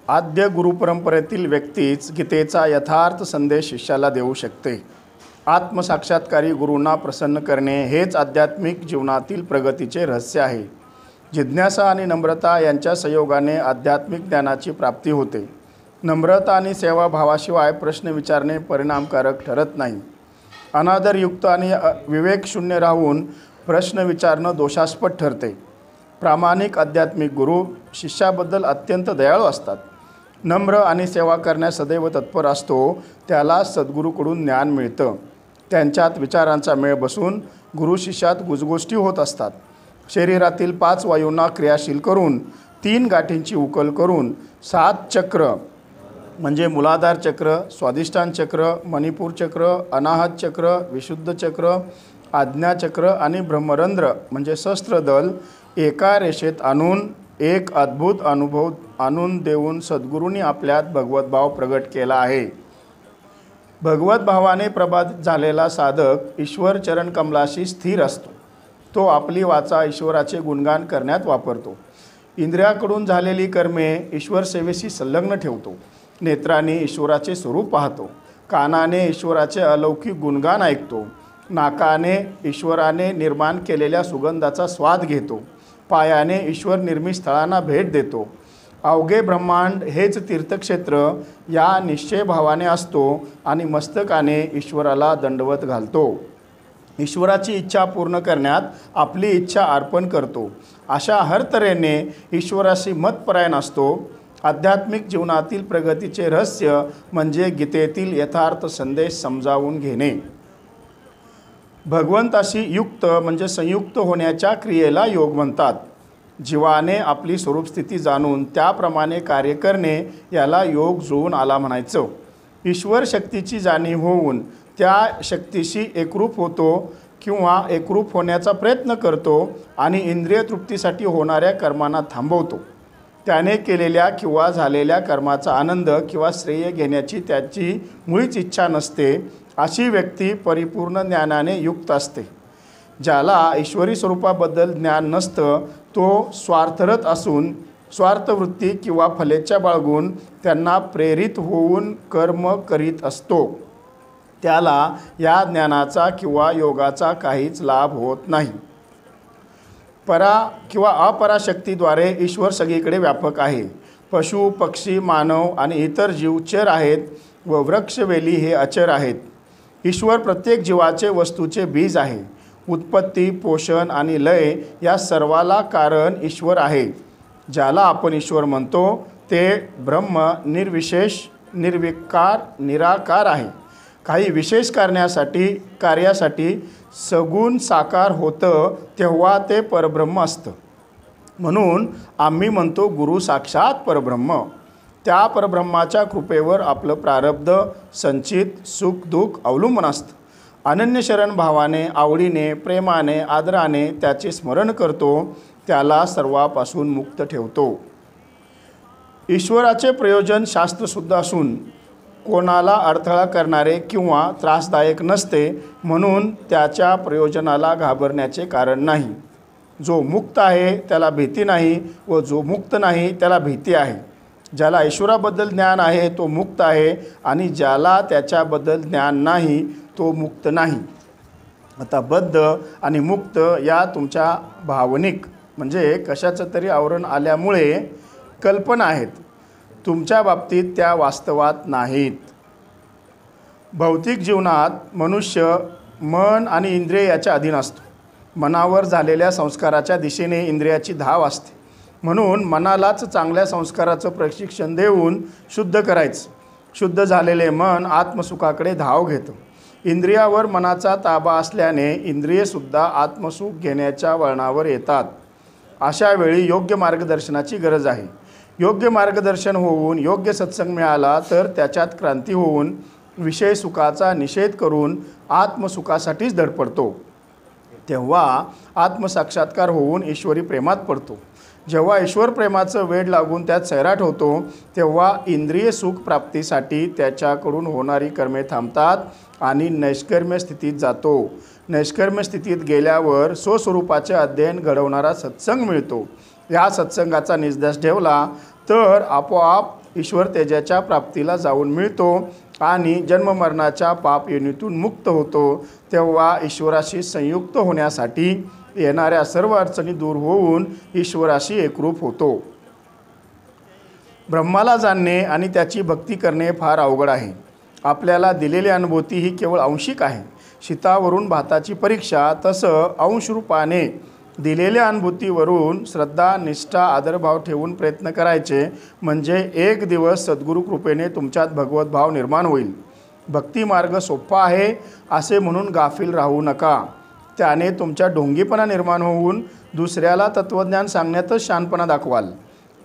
आद्य गुरुपरंपरेतील व्यक्तीच गीतेचा यथार्थ संदेश शिष्याला देऊ शकते. आत्मसाक्षात्कारी गुरूंना प्रसन्न करणे हेच आध्यात्मिक जीवनातील प्रगतीचे रहस्य आहे. जिज्ञासा आणि नम्रता यांच्या संयोगाने आध्यात्मिक ज्ञानाची प्राप्ती होते. नम्रता आणि सेवाभावाशिवाय प्रश्न विचारणे परिणामकारक ठरत नाही. अनादरयुक्त आणि विवेकशून्य राहून प्रश्न विचारणं दोषास्पद ठरते. प्रामाणिक आध्यात्मिक गुरु शिष्याबद्दल अत्यंत दयाळू असतात. नम्र आणि सेवा करण्यास सदैव तत्पर असतो त्याला सद्गुरूकडून ज्ञान मिळतं. त्यांच्यात विचारांचा मेळ बसून गुरु शिष्यात गुजगोष्टी होत असतात. शरीरातील 5 वायूंना क्रियाशील करून 3 गाठींची उकल करून 7 चक्र म्हणजे मूलाधार चक्र, स्वाधिष्ठान चक्र, मणिपूर चक्र, अनाहत चक्र, विशुद्ध चक्र, आज्ञाचक्र आणि ब्रह्मरंध्र म्हणजे शस्त्रदल एका रेषेत आणून एक अद्भुत अनुभव आणून देऊन सद्गुरूंनी आपल्यात भगवतभाव प्रगट केला आहे. भगवत भावाने प्रभात झालेला साधक ईश्वर चरण कमलाशी स्थिर असतो. तो आपली वाचा ईश्वराचे गुणगान करण्यात वापरतो. इंद्रियाकडून झालेली कर्मे ईश्वर सेवेशी संलग्न ठेवतो. नेत्राने ईश्वराचे स्वरूप पाहतो. कानाने ईश्वराचे अलौकिक गुणगान ऐकतो. नाकाने ईश्वराने निर्माण केलेल्या सुगंधाचा स्वाद घेतो. पायाने ईश्वर निर्मित स्थळांना भेट देतो. अवघे ब्रह्मांड हेच तीर्थक्षेत्र या निश्चयभावाने असतो आणि मस्तकाने ईश्वराला दंडवत घालतो. ईश्वराची इच्छा पूर्ण करण्यात आपली इच्छा अर्पण करतो. अशा हर तऱ्हेने ईश्वराशी मतपरायण असतो. आध्यात्मिक जीवनातील प्रगतीचे रहस्य म्हणजे गीतेतील यथार्थ संदेश समजावून घेणे. भगवंताशी युक्त म्हणजे संयुक्त होण्याच्या क्रियेला योग म्हणतात. जीवाने आपली स्वरूपस्थिती जाणून त्याप्रमाणे कार्य करणे याला योग जुळून आला म्हणायचं. ईश्वर शक्तीची जाणीव होऊन त्या शक्तीशी एकरूप होतो किंवा एकरूप होण्याचा प्रयत्न करतो आणि इंद्रिय तृप्तीसाठी होणाऱ्या कर्मांना थांबवतो. त्याने केलेल्या किंवा झालेल्या कर्माचा आनंद किंवा श्रेय घेण्याची त्याची मुळीच इच्छा नसते. अशी व्यक्ती परिपूर्ण ज्ञानाने युक्त असते. ज्याला ईश्वरी स्वरूपाबद्दल ज्ञान नसतं तो स्वार्थरत असून स्वार्थवृत्ती किंवा फलेच्छा बाळगून त्यांना प्रेरित होऊन कर्म करीत असतो. त्याला या ज्ञानाचा किंवा योगाचा काहीच लाभ होत नाही. परा किंवा अपराशक्तीद्वारे ईश्वर सगळीकडे व्यापक आहे. पशु, पक्षी, मानव आणि इतर जीव चर आहेत व वृक्षवेली हे अचर आहेत. ईश्वर प्रत्येक जीवाचे वस्तूचे बीज आहे. उत्पत्ती, पोषण आणि लय या सर्वाला कारण ईश्वर आहे. ज्याला आपण ईश्वर म्हणतो ते ब्रह्म निर्विशेष, निर्विकार, निराकार आहे. काही विशेष कार्यासाठी सगुण साकार होतं तेव्हा ते परब्रह्म असतं. म्हणून आम्ही म्हणतो गुरु साक्षात परब्रह्म. त्या परब्रह्माच्या कृपेवर आपलं प्रारब्ध, संचित सुख दुःख अवलंबून असतं. अनन्यशरण भावाने, आवडीने, प्रेमाने, आदराने त्याचे स्मरण करतो त्याला सर्वापासून मुक्त ठेवतो. ईश्वराचे प्रयोजन शास्त्रशुद्ध असून कोणाला अडथळा करणारे किंवा त्रासदायक नसते. म्हणून त्याच्या प्रयोजनाला घाबरण्याचे कारण नाही. जो मुक्त आहे त्याला भीती नाही व जो मुक्त नाही त्याला भीती आहे. ज्याला ईश्वराबद्दल ज्ञान आहे तो मुक्त आहे आणि ज्याला त्याच्याबद्दल ज्ञान नाही तो मुक्त नाही. आता बद्ध आणि मुक्त या तुमच्या भावनिक म्हणजे कशाचं तरी आवरण आल्यामुळे कल्पना आहेत. तुमच्या बाबतीत त्या वास्तवात नाहीत. भौतिक जीवनात मनुष्य मन आणि इंद्रिय याच्या अधीन असतो. मनावर झालेल्या संस्काराच्या दिशेने इंद्रियाची धाव असते. म्हणून मनालाच चांगल्या संस्काराचं प्रशिक्षण देऊन शुद्ध करायचं. शुद्ध झालेले मन आत्मसुखाकडे धाव घेतं. इंद्रियावर मनाचा ताबा असल्याने इंद्रियसुद्धा आत्मसुख घेण्याच्या वळणावर येतात. अशा वेळी योग्य मार्गदर्शनाची गरज आहे. योग्य मार्गदर्शन होऊन योग्य सत्संग मिळाला तर त्याच्यात क्रांती होऊन विषय सुखाचा निषेध करून आत्मसुखासाठीच धडपडतो. तेव्हा आत्मसाक्षात्कार होऊन ईश्वरी प्रेमात पडतो. जेव्हा ईश्वर प्रेमाचं वेड लागून त्यात सैराट होतो तेव्हा इंद्रिय सुख प्राप्तीसाठी त्याच्याकडून होणारी कर्मे थांबतात आणि नैष्कर्म्य स्थितीत जातो. नैष्कर्म्य स्थितीत गेल्यावर स्वस्वरूपाचे अध्ययन घडवणारा सत्संग मिळतो. या सत्संगाचा निदर्श ठेवला तर आपोआप ईश्वर तेजाच्या प्राप्तीला जाऊन मिळतो आणि जन्ममरणाच्या पाप योनीतून मुक्त होतो। तेव्हा ईश्वराशी संयुक्त होण्यासाठी येणाऱ्या सर्व अडचणी दूर होऊन ईश्वराशी एकरूप होतो। ब्रह्माला जाणणे आणि त्याची भक्ती करणे फार अवघड आहे। आपल्याला दिलेली अनुभूती ही केवळ आंशिक आहे। शीतावरून भाताची परीक्षा तसं अंशरूपाने दिलेल्या अनुभूतीवरून श्रद्धा, निष्ठा, आदरभाव ठेवून प्रयत्न करायचे, म्हणजे एक दिवस सद्गुरू कृपेने तुमच्यात भगवत भाव निर्माण होईल। भक्ती मार्ग सोपा आहे असे म्हणून गाफील राहू नका। त्याने तुमच्या ढोंगीपणा निर्माण होऊन दुसऱ्याला तत्त्वज्ञान सांगण्यातच शहाणपणा दाखवाल।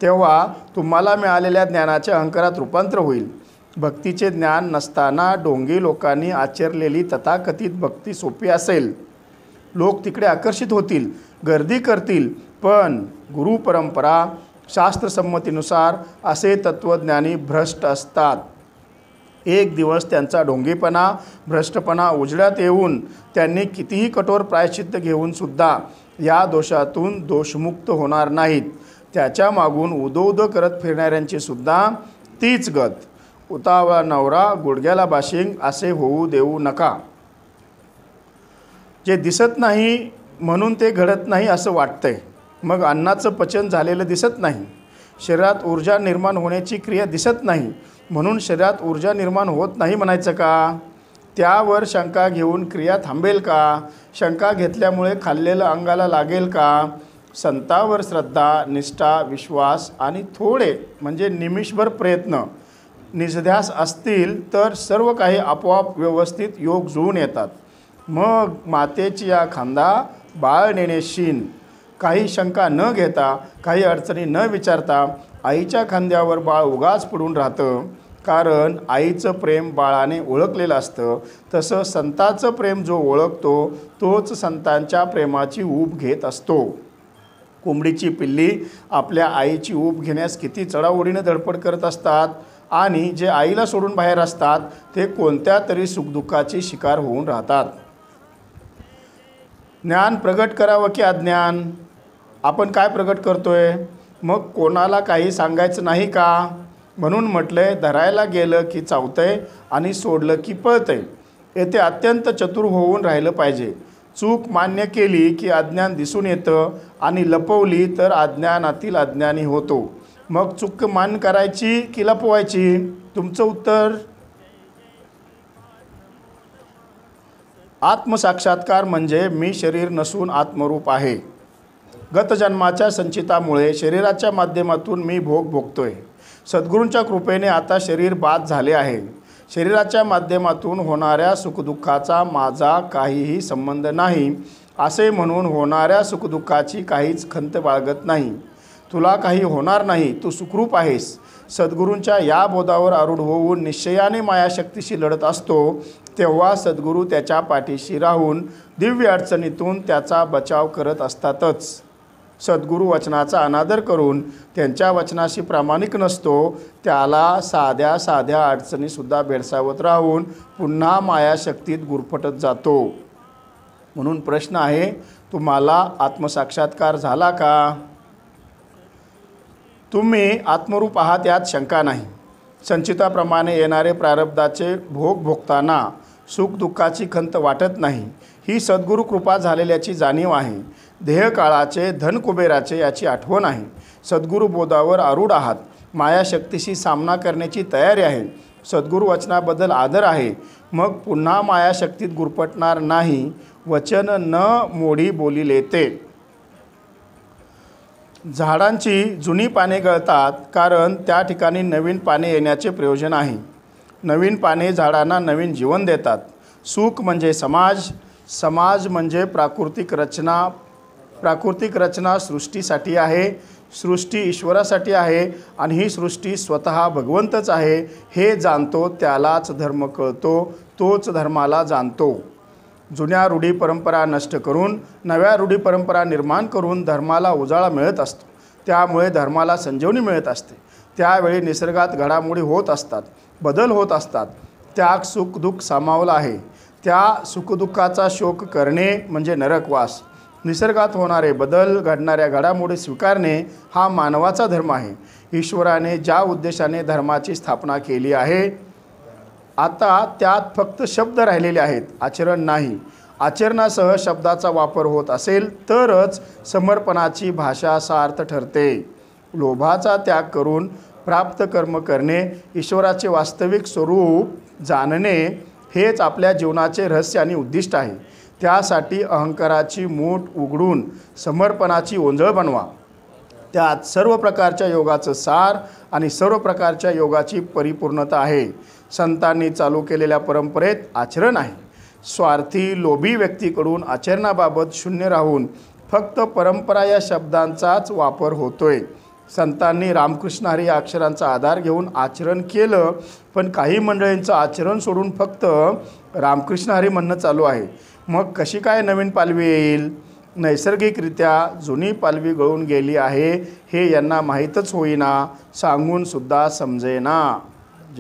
तेव्हा तुम्हाला मिळालेल्या ज्ञानाच्या अहंकारात रूपांतर होईल। भक्तीचे ज्ञान नसताना ढोंगी लोकांनी आचरलेली तथाकथित भक्ती सोपी असेल। लोक तिकडे आकर्षित होतील, गर्दी करतील, पण गुरुपरंपरा, शास्त्रसंमतीनुसार असे तत्त्वज्ञानी भ्रष्ट असतात। एक दिवस त्यांचा ढोंगीपणा, भ्रष्टपणा उजेडात येऊन त्यांनी कितीही कठोर प्रायश्चित्त घेऊनसुद्धा या दोषातून दोषमुक्त होणार नाहीत। त्याच्या मागून उदो करत फिरणाऱ्यांची सुद्धा तीच गत। उतावळा नवरा गुडघ्याला बाशिंग असे होऊ देऊ नका। जे दिसत नाही म्हणून ते घडत नाही असं वाटतंय, मग अन्नाचं पचन झालेलं दिसत नाही। शरीरात ऊर्जा निर्माण होण्याची क्रिया दिसत नाही म्हणून शरीरात ऊर्जा निर्माण होत नाही म्हणायचं का? त्यावर शंका घेऊन क्रिया थांबेल का? शंका घेतल्यामुळे खाल्लेलं अंगाला लागेल का? संतावर श्रद्धा, निष्ठा, विश्वास आणि थोडे म्हणजे निमिषभर प्रयत्न, निजध्यास असतील तर सर्व काही आपोआप व्यवस्थित योग जुळून येतात। मग मातेची या खांदा बाळ नेणे शीन। काही शंका न घेता, काही अडचणी न विचारता आईच्या खांद्यावर बाळ उगाच पडून राहतं, कारण आईचं प्रेम बाळाने ओळखलेलं असतं। तसं संताचं प्रेम जो ओळखतो तोच संतांच्या प्रेमाची ऊब घेत असतो। कोंबडीची पिल्ली आपल्या आईची ऊब घेण्यास किती चढाओढीने धडपड करत असतात, आणि जे आईला सोडून बाहेर असतात ते कोणत्या तरी सुखदुःखाची शिकार होऊन राहतात। ज्ञान प्रगट करावं की अज्ञान? आपण काय प्रगट करतोय? मग कोणाला काही सांगायचं नाही का? म्हणून म्हटलंय, धरायला गेलं की चावतंय आणि सोडलं की पळतंय। येथे अत्यंत चतुर होऊन राहिलं पाहिजे। चूक मान्य केली की अज्ञान दिसून येतं आणि लपवली तर अज्ञानातील अज्ञानी होतो। मग चूक मान्य करायची की लपवायची? तुमचं उत्तर? आत्मसाक्षात्कार म्हणजे मी शरीर नसून आत्मरूप आहे। गत जन्माच्या संचितामुळे शरीराच्या माध्यमातून मी भोग भोगतोय। सद्गुरूंच्या कृपेने आता शरीर बाद झाले आहे। शरीराच्या माध्यमातून होणाऱ्या सुखदुःखाचा माझा काहीही संबंध नाही असे म्हणून होणाऱ्या सुखदुःखाची काहीच खंत बाळगत नाही। तुला काही होणार नाही, तू सुखरूप आहेस। सद्गुरूंच्या या बोधावर आरूढ होऊन निश्चयाने मायाशक्तीशी लढत असतो, तेव्हा सद्गुरू त्याच्या पाठीशी राहून दिव्य अडचणीतून त्याचा बचाव करत असतातच। सद्गुरू वचनाचा अनादर करून त्यांच्या वचनाशी प्रामाणिक नसतो, त्याला साध्या साध्या अडचणीसुद्धा भेडसावत राहून पुन्हा मायाशक्तीत गुरफटत जातो। म्हणून प्रश्न आहे, तुम्हाला आत्मसाक्षात्कार झाला का? तुम्ही आत्मरूप आहात यात शंका नाही। संचिताप्रमाणे येणारे प्रारब्धाचे भोग भोगताना सुखदुःखाची खंत वाटत नाही, ही सद्गुरू कृपा झालेल्याची जाणीव आहे। देहकाळाचे, धनकुबेराचे याची आठवण आहे। सद्गुरू बोधावर आरूढ आहात, मायाशक्तीशी सामना करण्याची तयारी आहे, सद्गुरू वचनाबद्दल आदर आहे, मग पुन्हा मायाशक्तीत गुरफटणार नाही। वचन न मोडी बोलिले ते। झाडांची जुनी पाने गळतात कारण त्या ठिकाणी नवीन पाने येण्याचे प्रयोजन आहे। नवीन पाने झाडांना नवीन जीवन देतात। सुख म्हणजे समाज, समाज म्हणजे प्राकृतिक रचना, प्राकृतिक रचना सृष्टीसाठी आहे, सृष्टी ईश्वरासाठी आहे आणि ही सृष्टी स्वतः भगवंतच आहे। हे जाणतो त्यालाच धर्म कळतो, तोच धर्माला जाणतो। जुन्या रूढी परंपरा नष्ट करून नव्या रूढी परंपरा निर्माण करून धर्माला उजाळा मिळत असतो, त्यामुळे धर्माला संजीवनी मिळत असते। त्यावेळी निसर्गात घडामोडी होत असतात, बदल होत असतात। त्याग सुख दुःख सामावलं आहे। त्या सुखदुःखाचा शोक करणे म्हणजे नरकवास। निसर्गात होणारे बदल, घडणाऱ्या घडामोडी स्वीकारणे हा मानवाचा धर्म आहे. ईश्वराने ज्या उद्देशाने धर्माची स्थापना केली आहे, आता त्यात फक्त शब्द राहिलेले आहेत, आचरण नाही. आचरणासह शब्दाचा वापर होत असेल तरच समर्पणाची भाषा सार्थ ठरते. लोभाचा त्याग करून प्राप्त कर्म करणे, ईश्वराचे वास्तविक स्वरूप जाणणे हेच आपल्या जीवनाचे रहस्य आणि उद्दिष्ट आहे. त्यासाठी अहंकाराची मूठ उघडून समर्पणाची ओंजळ बनवा. त्यात सर्व प्रकारच्या योगाचं सार आणि सर्व प्रकारच्या योगाची परिपूर्णता आहे. संतांनी चालू केलेल्या परंपरेत आचरण आहे. स्वार्थी लोभी व्यक्तीकडून आचरणाबाबत शून्य राहून फक्त परंपरा या शब्दांचाच वापर होतोय. संतांनी रामकृष्ण हरी या अक्षरांचा आधार घेऊन आचरण केलं, पण काही मंडळींचं आचरण सोडून फक्त रामकृष्ण हरी म्हणणं चालू आहे. मग कशी काय नवीन पालवी येईल? नैसर्गिकरित्या जुनी पालवी गळून गेली आहे हे यांना माहीतच होईना, सांगून सुद्धा समजेना.